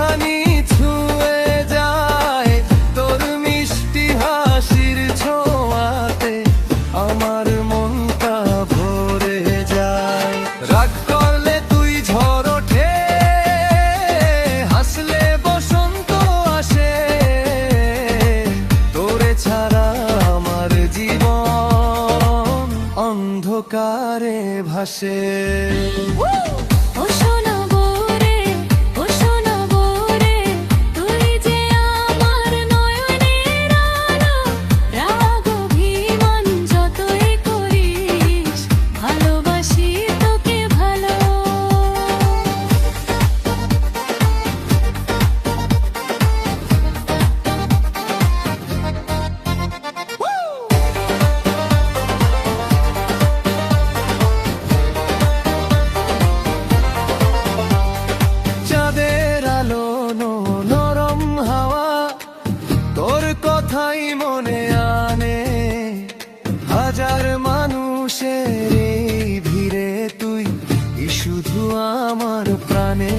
খানি ছুঁয়ে যায় তোর মিষ্টি হাসির ছোঁয়াতে আমার মনটা ভরে যায়। রাগ করলে তুই ঝড় ওঠে, হাসলে বসন্ত আসে, তোরে ছাড়া আমার জীবন অন্ধকারে ভাসে। নরম হাওয়া তোর কথাই মনে আনে, হাজার মানুষের এই ভিড়ে তুই শুধু আমার প্রাণে।